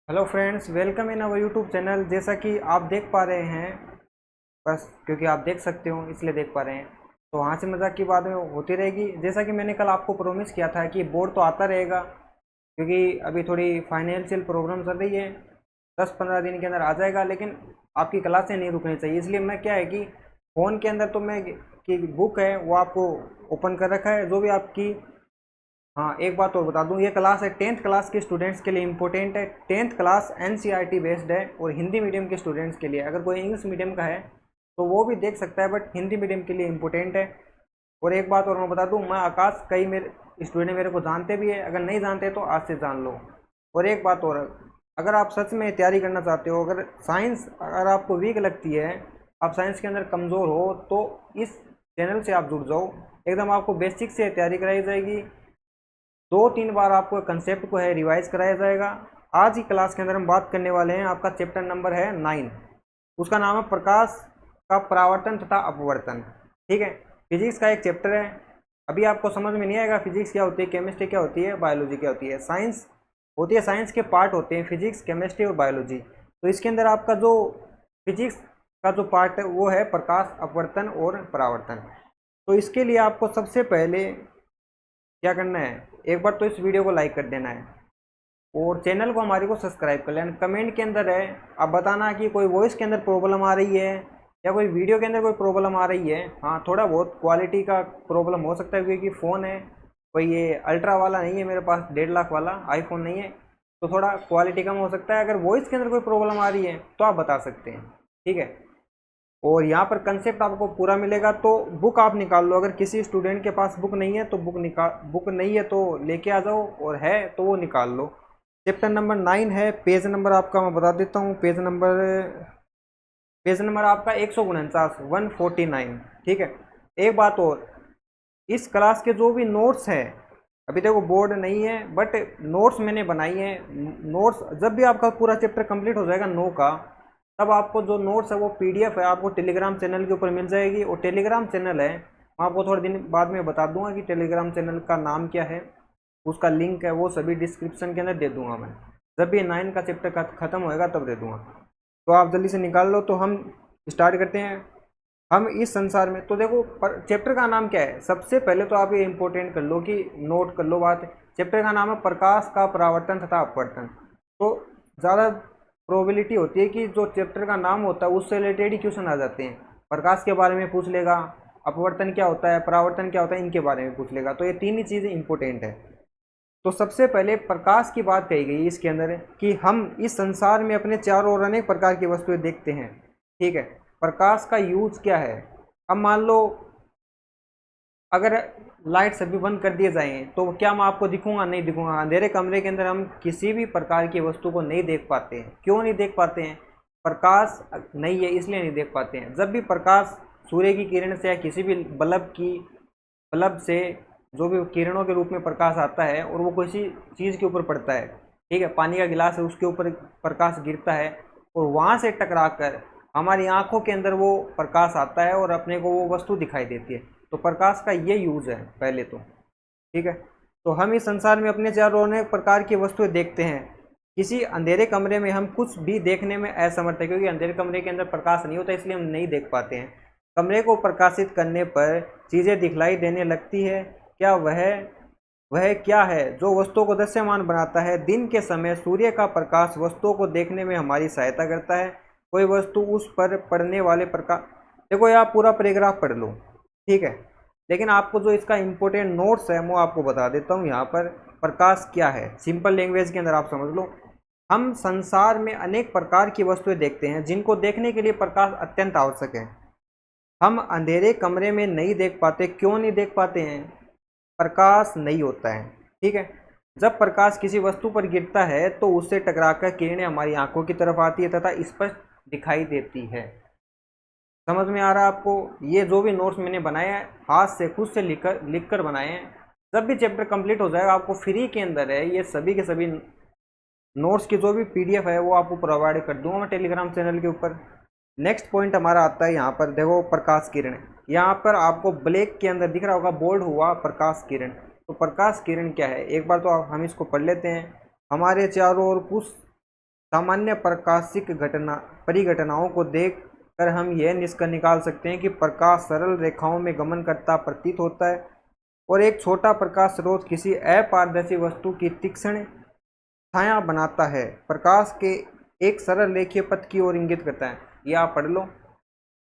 Hello friends, welcome in our YouTube channel. जैसा कि आप देख पा रहे हैं, बस क्योंकि आप देख सकते हो इसलिए देख पा रहे हैं, तो वहाँ से मजाक की बात होती रहेगी। जैसा कि मैंने कल आपको प्रॉमिस किया था कि बोर्ड तो आता रहेगा, क्योंकि अभी थोड़ी फाइनेंशियल प्रॉब्लम चल रही है। 10-15 दिन के अंदर आ जाएगा, लेकिन आपकी क्लासें नहीं रुकनी चाहिए। इसलिए मैं क्या है कि फ़ोन के अंदर तो मैं की बुक है वो आपको ओपन कर रखा है, जो भी आपकी। हाँ, एक बात और बता दूं, ये क्लास है 10th क्लास के स्टूडेंट्स के लिए इम्पोर्टेंट है। 10th क्लास एनसीईआरटी बेस्ड है और हिंदी मीडियम के स्टूडेंट्स के लिए। अगर कोई इंग्लिश मीडियम का है तो वो भी देख सकता है, बट हिंदी मीडियम के लिए इम्पोर्टेंट है। और एक बात और मैं बता दूं, मैं आकाश, कई मेरे स्टूडेंट मेरे को जानते भी है, अगर नहीं जानते तो आज से जान लो। और एक बात और, अगर आप सच में तैयारी करना चाहते हो, अगर साइंस अगर आपको वीक लगती है, आप साइंस के अंदर कमज़ोर हो, तो इस चैनल से आप जुड़ जाओ। एकदम आपको बेसिक से तैयारी कराई जाएगी। 2-3 बार आपको कंसेप्ट को है रिवाइज कराया जाएगा। आज की क्लास के अंदर हम बात करने वाले हैं, आपका चैप्टर नंबर है 9। उसका नाम है प्रकाश का परावर्तन तथा अपवर्तन। ठीक है, फिजिक्स का एक चैप्टर है। अभी आपको समझ में नहीं आएगा फिजिक्स क्या होती है, केमिस्ट्री क्या होती है, बायोलॉजी क्या होती है। साइंस होती है, साइंस के पार्ट होते हैं फिजिक्स, केमिस्ट्री और बायोलॉजी। तो इसके अंदर आपका जो फिजिक्स का जो पार्ट है वो है प्रकाश, अपवर्तन और परावर्तन। तो इसके लिए आपको सबसे पहले क्या करना है, एक बार तो इस वीडियो को लाइक कर देना है और चैनल को हमारे को सब्सक्राइब कर लेना। कमेंट के अंदर है आप बताना कि कोई वॉइस के अंदर प्रॉब्लम आ रही है या कोई वीडियो के अंदर कोई प्रॉब्लम आ रही है। हाँ, थोड़ा बहुत क्वालिटी का प्रॉब्लम हो सकता है, क्योंकि फ़ोन है कोई ये अल्ट्रा वाला नहीं है मेरे पास, 1.5 लाख वाला आईफोन नहीं है, तो थोड़ा क्वालिटी कम हो सकता है। अगर वॉइस के अंदर कोई प्रॉब्लम आ रही है तो आप बता सकते हैं, ठीक है। और यहाँ पर कंसेप्ट आपको पूरा मिलेगा। तो बुक आप निकाल लो, अगर किसी स्टूडेंट के पास बुक नहीं है तो बुक नहीं है तो लेके आ जाओ, और है तो वो निकाल लो। चैप्टर नंबर 9 है। पेज नंबर आपका मैं बता देता हूँ, पेज नंबर आपका 149, 149। ठीक है। एक बात और, इस क्लास के जो भी नोट्स है, अभी देखो बोर्ड नहीं है बट नोट्स मैंने बनाई है। नोट्स जब भी आपका पूरा चैप्टर कंप्लीट हो जाएगा 9 का, तब आपको जो नोट्स है वो पीडीएफ है आपको टेलीग्राम चैनल के ऊपर मिल जाएगी। और टेलीग्राम चैनल है, मैं आपको थोड़े दिन बाद में बता दूंगा कि टेलीग्राम चैनल का नाम क्या है, उसका लिंक है वो सभी डिस्क्रिप्शन के अंदर दे दूंगा मैं। जब भी 9 का चैप्टर खत्म होएगा तब दे दूंगा। तो आप जल्दी से निकाल लो। तो हम स्टार्ट करते हैं। हम इस संसार में, तो देखो चैप्टर का नाम क्या है, सबसे पहले तो आप ये इंपॉर्टेंट कर लो कि नोट कर लो बात। चैप्टर का नाम है प्रकाश का परावर्तन तथा अपवर्तन। तो ज़्यादा प्रोबेबिलिटी होती है कि जो चैप्टर का नाम होता है उससे रिलेटेड ही क्वेश्चन आ जाते हैं। प्रकाश के बारे में पूछ लेगा, अपवर्तन क्या होता है, परावर्तन क्या होता है, इनके बारे में पूछ लेगा। तो ये तीन ही चीज़ें इंपॉर्टेंट है। तो सबसे पहले प्रकाश की बात कही गई इसके अंदर, कि हम इस संसार में अपने चारों ओर अनेक प्रकार की वस्तुएं देखते हैं। ठीक है। प्रकाश का यूज क्या है, अब मान लो अगर लाइट सभी बंद कर दिए जाएं तो क्या मैं आपको दिखूंगा? नहीं दिखूंगा। अंधेरे कमरे के अंदर हम किसी भी प्रकार की वस्तु को नहीं देख पाते हैं। क्यों नहीं देख पाते हैं? प्रकाश नहीं है इसलिए नहीं देख पाते हैं। जब भी प्रकाश सूर्य की किरण से या किसी भी बल्ब से जो भी किरणों के रूप में प्रकाश आता है और वो किसी चीज़ के ऊपर पड़ता है, ठीक है, पानी का गिलास है उसके ऊपर प्रकाश गिरता है और वहाँ से टकरा कर हमारी आंखों के अंदर वो प्रकाश आता है और अपने को वो वस्तु दिखाई देती है। तो प्रकाश का ये यूज है पहले तो, ठीक है। तो हम इस संसार में अपने चारों ओर अनेक प्रकार की वस्तुएं देखते हैं। किसी अंधेरे कमरे में हम कुछ भी देखने में असमर्थ है, क्योंकि अंधेरे कमरे के अंदर प्रकाश नहीं होता, इसलिए हम नहीं देख पाते हैं। कमरे को प्रकाशित करने पर चीज़ें दिखलाई देने लगती है। क्या वह क्या है जो वस्तुओं को दृश्यमान बनाता है? दिन के समय सूर्य का प्रकाश वस्तुओं को देखने में हमारी सहायता करता है। कोई वस्तु उस पर पड़ने वाले प्रकाश, देखो यार पूरा पैराग्राफ पढ़ लो, ठीक है, लेकिन आपको जो इसका इंपॉर्टेंट नोट्स है वो आपको बता देता हूँ। यहाँ पर प्रकाश क्या है सिंपल लैंग्वेज के अंदर आप समझ लो। हम संसार में अनेक प्रकार की वस्तुएं देखते हैं जिनको देखने के लिए प्रकाश अत्यंत आवश्यक है। हम अंधेरे कमरे में नहीं देख पाते। क्यों नहीं देख पाते हैं? प्रकाश नहीं होता है, ठीक है। जब प्रकाश किसी वस्तु पर गिरता है तो उससे टकराकर किरणें हमारी आंखों की तरफ आती है तथा स्पष्ट दिखाई देती है। समझ में आ रहा है आपको? ये जो भी नोट्स मैंने बनाए हैं हाथ से खुद से लिख कर बनाए हैं। जब भी चैप्टर कंप्लीट हो जाएगा आपको फ्री के अंदर है ये सभी के सभी नोट्स की जो भी पीडीएफ है वो आपको प्रोवाइड कर दूंगा मैं टेलीग्राम चैनल के ऊपर। नेक्स्ट पॉइंट हमारा आता है यहाँ पर, देखो प्रकाश किरण। यहाँ पर आपको ब्लैक के अंदर दिख रहा होगा, बोल्ड हुआ प्रकाश किरण। तो प्रकाश किरण क्या है, एक बार तो हम इसको पढ़ लेते हैं। हमारे चारों ओर कुछ सामान्य प्रकाशिक घटना परिघटनाओं को देख कर हम यह निष्कर्ष निकाल सकते हैं कि प्रकाश सरल रेखाओं में गमन करता प्रतीत होता है और एक छोटा प्रकाश स्रोत किसी अपारदर्शी वस्तु की तीक्ष्ण छाया बनाता है। प्रकाश के एक सरल रेखीय पथ की ओर इंगित करता है। ये आप पढ़ लो,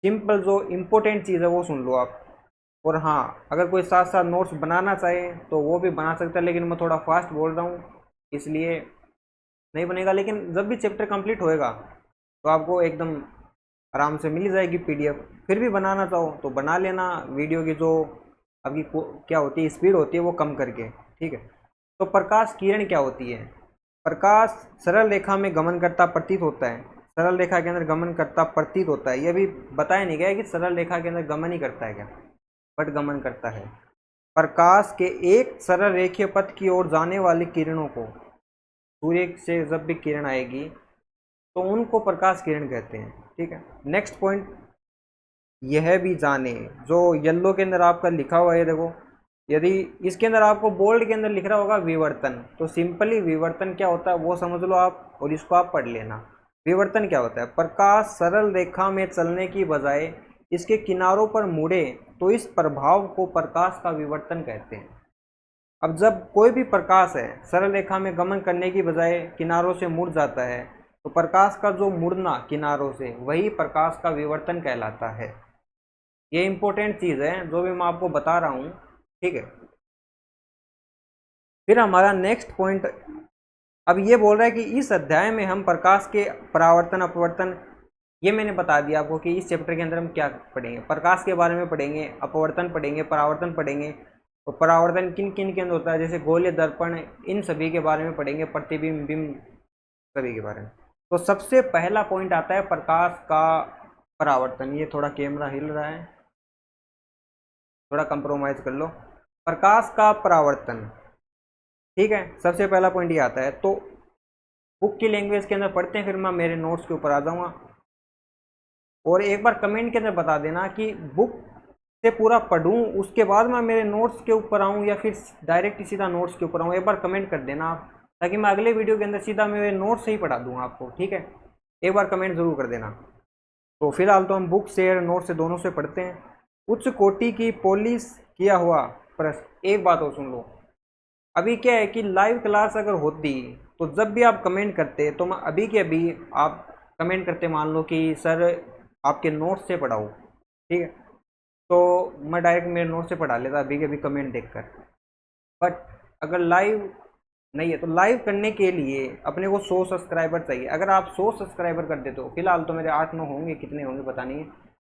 सिंपल जो इम्पोर्टेंट चीज़ है वो सुन लो आप। और हाँ, अगर कोई साथ साथ नोट्स बनाना चाहे तो वो भी बना सकता है, लेकिन मैं थोड़ा फास्ट बोल रहा हूँ इसलिए नहीं बनेगा। लेकिन जब भी चैप्टर कंप्लीट होएगा तो आपको एकदम आराम से मिल जाएगी पीडीएफ। फिर भी बनाना चाहो तो बना लेना, वीडियो की जो आपकी क्या होती है स्पीड होती है वो कम करके, ठीक है। तो प्रकाश किरण क्या होती है? प्रकाश सरल रेखा में गमन करता प्रतीत होता है। सरल रेखा के अंदर गमन करता प्रतीत होता है। यह भी बताया नहीं गया कि सरल रेखा के अंदर गमन ही करता है क्या, बट गमन करता है। प्रकाश के एक सरल रेखीय पथ की ओर जाने वाली किरणों को, सूर्य से जब भी किरण आएगी तो उनको प्रकाश किरण कहते हैं, ठीक है। नेक्स्ट पॉइंट, यह भी जाने, जो येलो के अंदर आपका लिखा हुआ है देखो, यदि इसके अंदर आपको बोल्ड के अंदर लिख रहा होगा विवर्तन, तो सिंपली विवर्तन क्या होता है वो समझ लो आप और इसको आप पढ़ लेना। विवर्तन क्या होता है? प्रकाश सरल रेखा में चलने की बजाय इसके किनारों पर मुड़े तो इस प्रभाव को प्रकाश का विवर्तन कहते हैं। अब जब कोई भी प्रकाश है सरल रेखा में गमन करने की बजाय किनारों से मुड़ जाता है तो प्रकाश का जो मुड़ना किनारों से, वही प्रकाश का विवर्तन कहलाता है। ये इंपॉर्टेंट चीज़ है जो भी मैं आपको बता रहा हूँ, ठीक है। फिर हमारा नेक्स्ट पॉइंट अब ये बोल रहा है कि इस अध्याय में हम प्रकाश के परावर्तन अपवर्तन, ये मैंने बता दिया आपको कि इस चैप्टर के अंदर हम क्या पढ़ेंगे। प्रकाश के बारे में पढ़ेंगे, अपवर्तन पढ़ेंगे, परावर्तन पढ़ेंगे। और परावर्तन किन किन के अंदर होता है, जैसे गोलीय दर्पण, इन सभी के बारे में पढ़ेंगे, प्रतिबिंब, बिंब, सभी के बारे में। तो सबसे पहला पॉइंट आता है प्रकाश का परावर्तन। ये थोड़ा कैमरा हिल रहा है, थोड़ा कंप्रोमाइज कर लो। प्रकाश का परावर्तन, ठीक है। सबसे पहला पॉइंट ये आता है। तो बुक की लैंग्वेज के अंदर पढ़ते हैं, फिर मैं मेरे नोट्स के ऊपर आ जाऊंगा। और एक बार कमेंट के अंदर बता देना कि बुक से पूरा पढ़ूं उसके बाद मैं मेरे नोट्स के ऊपर आऊं या फिर डायरेक्ट सीधा नोट्स के ऊपर आऊं। एक बार कमेंट कर देना आप, ताकि मैं अगले वीडियो के अंदर सीधा मेरे नोट्स से ही पढ़ा दूंगा आपको, ठीक है। एक बार कमेंट जरूर कर देना। तो फिलहाल तो हम बुक से और नोट से दोनों से पढ़ते हैं। उच्च कोटि की पॉलिश किया हुआ प्रश्न। एक बात और सुन लो, अभी क्या है कि लाइव क्लास अगर होती तो जब भी आप कमेंट करते तो मैं अभी के अभी आप कमेंट करते, मान लो कि सर आपके नोट्स से पढ़ाऊँ, ठीक है, तो मैं डायरेक्ट मेरे नोट से पढ़ा लेता अभी के अभी कमेंट देखकर। बट अगर लाइव नहीं है तो लाइव करने के लिए अपने को 100 सब्सक्राइबर चाहिए। अगर आप 100 सब्सक्राइबर कर देते हो, फिलहाल तो मेरे 8-9 होंगे, कितने होंगे पता नहीं है,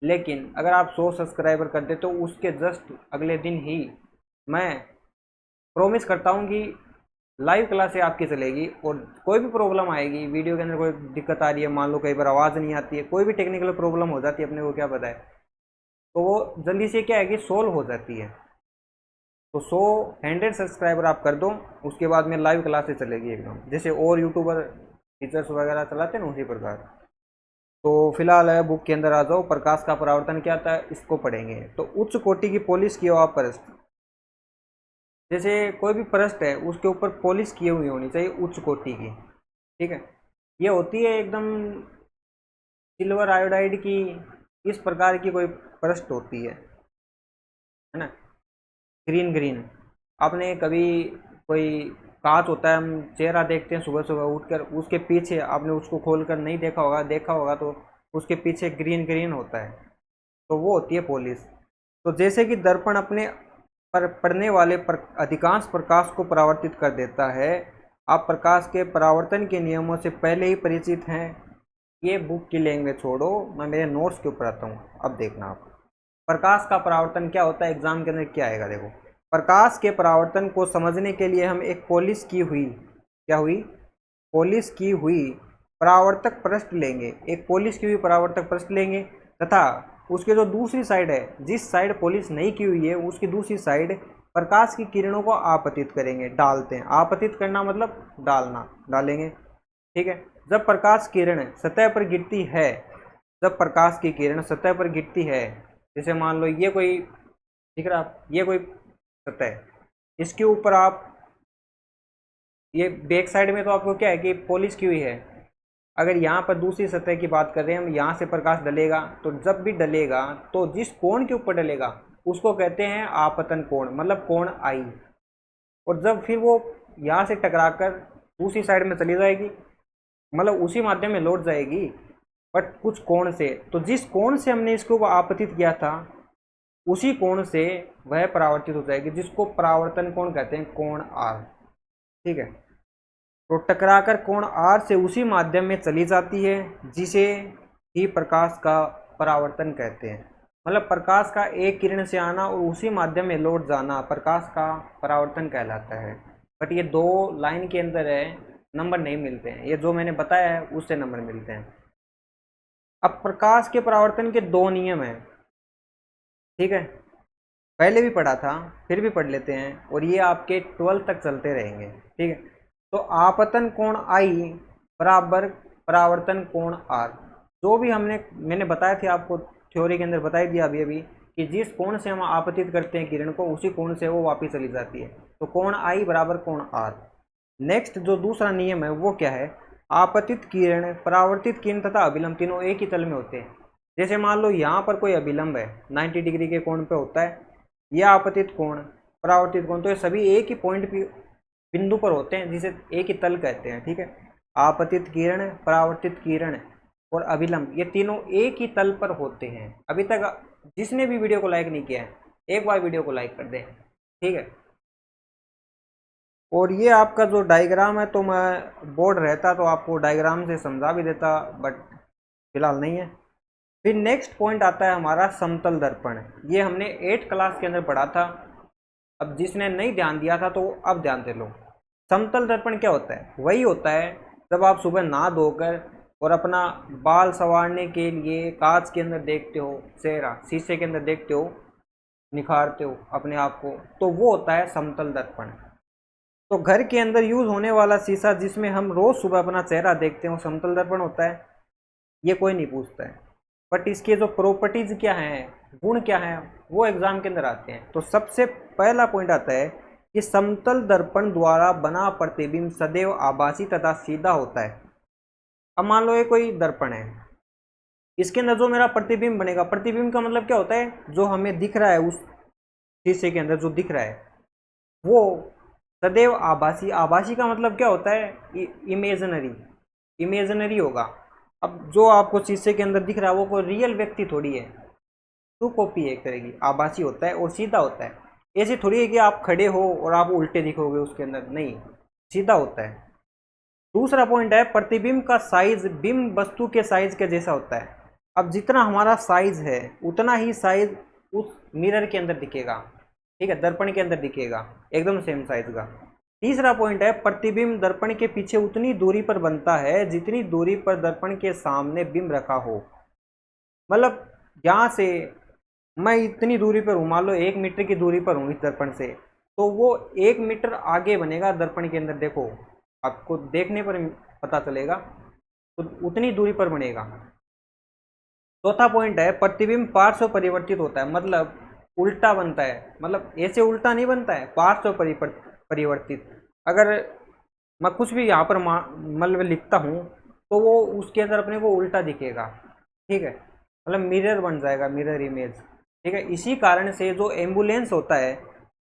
लेकिन अगर आप 100 सब्सक्राइबर कर देते हो उसके जस्ट अगले दिन ही मैं प्रॉमिस करता हूँ कि लाइव क्लासें आपकी चलेगी। और कोई भी प्रॉब्लम आएगी वीडियो के अंदर, कोई दिक्कत आ रही है, मान लो कई बार आवाज़ नहीं आती है, कोई भी टेक्निकल प्रॉब्लम हो जाती है, अपने को क्या पता है, तो वो जल्दी से क्या है कि सोल्व हो जाती है। तो 100 सब्सक्राइबर आप कर दो, उसके बाद में लाइव क्लासेस चलेगी एकदम, जैसे और यूट्यूबर टीचर्स वगैरह चलाते हैं ना, उसी प्रकार। तो फिलहाल है बुक के अंदर आ जाओ। प्रकाश का परावर्तन क्या था इसको पढ़ेंगे। तो उच्च कोटि की पॉलिश किया हुआ प्रश्न, जैसे कोई भी प्रश्न है उसके ऊपर पॉलिश की हुई होनी चाहिए उच्च कोटि की, ठीक है। ये होती है एकदम सिल्वर आयोडाइड की, इस प्रकार की कोई प्रश्न होती है ना, ग्रीन ग्रीन। आपने कभी कोई कांच होता है, हम चेहरा देखते हैं सुबह सुबह उठकर, उसके पीछे आपने उसको खोलकर नहीं देखा होगा, देखा होगा तो उसके पीछे ग्रीन ग्रीन होता है, तो वो होती है पॉलिश। तो जैसे कि दर्पण अपने पर पड़ने वाले अधिकांश प्रकाश को परावर्तित कर देता है, आप प्रकाश के परावर्तन के नियमों से पहले ही परिचित हैं। ये बुक की लैंग्वेज छोड़ो, मैं मेरे नोट्स के ऊपर आता हूँ। अब देखना आप प्रकाश का परावर्तन क्या होता है, एग्जाम के अंदर क्या आएगा देखो। प्रकाश के परावर्तन को समझने के लिए हम एक पॉलिश की हुई, क्या हुई, पॉलिश की हुई परावर्तक पृष्ठ लेंगे। एक पॉलिश की हुई परावर्तक पृष्ठ लेंगे तथा उसके जो दूसरी साइड है, जिस साइड पॉलिश नहीं की हुई है उसकी दूसरी साइड प्रकाश की किरणों को आपतित करेंगे, डालते हैं। आपतित करना मतलब डालना, डालेंगे, ठीक है। जब प्रकाश किरण सतह पर गिरती है, जब प्रकाश की किरण सतह पर गिरती है, जैसे मान लो ये कोई दिख रहा, ये कोई सतह है, इसके ऊपर आप ये बैक साइड में तो आपको क्या है कि पॉलिश की हुई है, अगर यहाँ पर दूसरी सतह की बात कर रहे हैं हम, यहाँ से प्रकाश डलेगा, तो जब भी डलेगा तो जिस कोण के ऊपर डलेगा उसको कहते हैं आपतन कोण, मतलब कोण आई। और जब फिर वो यहाँ से टकराकर दूसरी साइड में चली जाएगी, मतलब उसी माध्यम में लौट जाएगी बट कुछ कोण से, तो जिस कोण से हमने इसको आपतित किया था उसी कोण से वह परावर्तित हो जाएगी, जिसको परावर्तन कोण कहते हैं, कोण आर। ठीक है, तो टकराकर कोण आर से उसी माध्यम में चली जाती है, जिसे ही प्रकाश का परावर्तन कहते हैं। मतलब प्रकाश का एक किरण से आना और उसी माध्यम में लौट जाना प्रकाश का परावर्तन कहलाता है। बट ये दो लाइन के अंदर है, नंबर नहीं मिलते हैं, ये जो मैंने बताया है उससे नंबर मिलते हैं। अब प्रकाश के परावर्तन के दो नियम हैं। ठीक है, पहले भी पढ़ा था, फिर भी पढ़ लेते हैं, और ये आपके 12 तक चलते रहेंगे। ठीक है, तो आपतन कोण आई बराबर परावर्तन कोण आर। जो भी मैंने बताया था आपको, थ्योरी के अंदर बता दिया अभी अभी, कि जिस कोण से हम आपतित करते हैं किरण को उसी कोण से वो वापस चली जाती है, तो कोण आई बराबर कोण आर। नेक्स्ट जो दूसरा नियम है वो क्या है, आपतित किरण, परावर्तित किरण तथा अभिलंब तीनों एक ही तल में होते हैं। जैसे मान लो यहाँ पर कोई अभिलंब है 90 डिग्री के कोण पे होता है, यह आपतित कोण, परावर्तित कोण, तो ये सभी एक ही पॉइंट बिंदु पर होते हैं, जिसे एक ही तल कहते हैं। ठीक है, आपतित किरण, परावर्तित किरण और अभिलंब ये तीनों एक ही तल पर होते हैं। अभी तक जिसने भी वीडियो को लाइक नहीं किया है एक बार वीडियो को लाइक कर दें। ठीक है, और ये आपका जो डायग्राम है, तो मैं बोर्ड रहता तो आपको डायग्राम से समझा भी देता, बट फिलहाल नहीं है। फिर नेक्स्ट पॉइंट आता है हमारा समतल दर्पण। ये हमने 8th क्लास के अंदर पढ़ा था, अब जिसने नहीं ध्यान दिया था तो अब ध्यान दे लो। समतल दर्पण क्या होता है, वही होता है जब आप सुबह नहा धोकर और अपना बाल संवारने के लिए कांच के अंदर देखते हो, चेहरा शीशे के अंदर देखते हो, निखारते हो अपने आप को, तो वो होता है समतल दर्पण। तो घर के अंदर यूज होने वाला शीशा जिसमें हम रोज सुबह अपना चेहरा देखते हो समतल दर्पण होता है। ये कोई नहीं पूछता है, बट इसके जो प्रॉपर्टीज क्या हैं, गुण क्या हैं, वो एग्जाम के अंदर आते हैं। तो सबसे पहला पॉइंट आता है कि समतल दर्पण द्वारा बना प्रतिबिंब सदैव आभासी तथा सीधा होता है। अब मान लो ये कोई दर्पण है, इसके अंदर जो मेरा प्रतिबिंब बनेगा, प्रतिबिंब का मतलब क्या होता है, जो हमें दिख रहा है उस शीशे के अंदर जो दिख रहा है वो सदैव आभासी। आभासी का मतलब क्या होता है, इमेजनरी, इमेजनरी होगा। अब जो आपको शीशे के अंदर दिख रहा है वो कोई रियल व्यक्ति थोड़ी है, टू कॉपी एक तरह की, आभासी होता है और सीधा होता है। ऐसे थोड़ी है कि आप खड़े हो और आप उल्टे दिखोगे उसके अंदर, नहीं, सीधा होता है। दूसरा पॉइंट है प्रतिबिंब का साइज बिंब वस्तु के साइज के जैसा होता है। अब जितना हमारा साइज है उतना ही साइज उस मिरर के अंदर दिखेगा। ठीक है, दर्पण के अंदर दिखेगा एकदम सेम साइज का। तीसरा पॉइंट है प्रतिबिंब दर्पण के पीछे उतनी दूरी पर बनता है जितनी दूरी पर दर्पण के सामने बिंब रखा हो। मतलब यहाँ से मैं इतनी दूरी पर हूँ, मान लो 1 मीटर की दूरी पर हूँ इस दर्पण से, तो वो 1 मीटर आगे बनेगा दर्पण के अंदर, देखो आपको देखने पर पता चलेगा, तो उतनी दूरी पर बनेगा। चौथा पॉइंट है प्रतिबिंब पार्श्व परिवर्तित होता है, मतलब उल्टा बनता है, मतलब ऐसे उल्टा नहीं बनता है, पार्श्व परिवर्तित। अगर मैं कुछ भी यहाँ पर मतलब लिखता हूँ तो वो उसके अंदर अपने को उल्टा दिखेगा। ठीक है, मतलब मिरर बन जाएगा, मिरर इमेज। ठीक है, इसी कारण से जो एम्बुलेंस होता है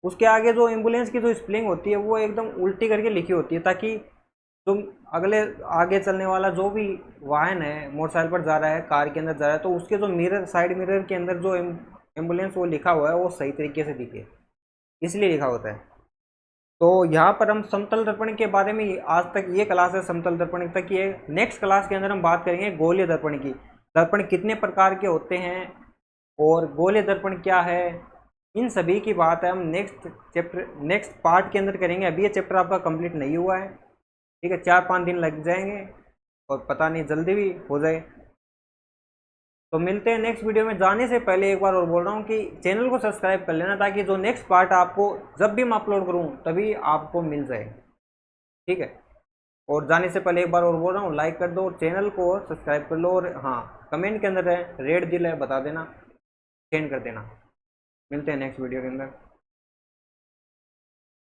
उसके आगे जो एम्बुलेंस की जो स्पेलिंग होती है वो एकदम उल्टी करके लिखी होती है, ताकि तुम अगले आगे चलने वाला जो भी वाहन है, मोटरसाइकिल पर जा रहा है, कार के अंदर जा रहा है, तो उसके जो मिरर, साइड मिरर के अंदर जो एम्बुलेंस वो लिखा हुआ है वो सही तरीके से दिखे, इसलिए लिखा होता है। तो यहाँ पर हम समतल दर्पण के बारे में आज तक ये क्लास है समतल दर्पण तक की है। नेक्स्ट क्लास के अंदर हम बात करेंगे गोलीय दर्पण की, दर्पण कितने प्रकार के होते हैं और गोलीय दर्पण क्या है, इन सभी की बात है हम नेक्स्ट चैप्टर, नेक्स्ट पार्ट के अंदर करेंगे। अभी ये चैप्टर आपका कंप्लीट नहीं हुआ है। ठीक है, 4-5 दिन लग जाएंगे और पता नहीं जल्दी भी हो जाए। तो मिलते हैं नेक्स्ट वीडियो में। जाने से पहले एक बार और बोल रहा हूँ कि चैनल को सब्सक्राइब कर लेना, ताकि जो नेक्स्ट पार्ट आपको जब भी मैं अपलोड करूँ तभी आपको मिल जाए। ठीक है, और जाने से पहले एक बार और बोल रहा हूँ, लाइक कर दो और चैनल को सब्सक्राइब कर लो, और हाँ कमेंट के अंदर है रेड दिल है बता देना, सेंड कर देना। मिलते हैं नेक्स्ट वीडियो के अंदर।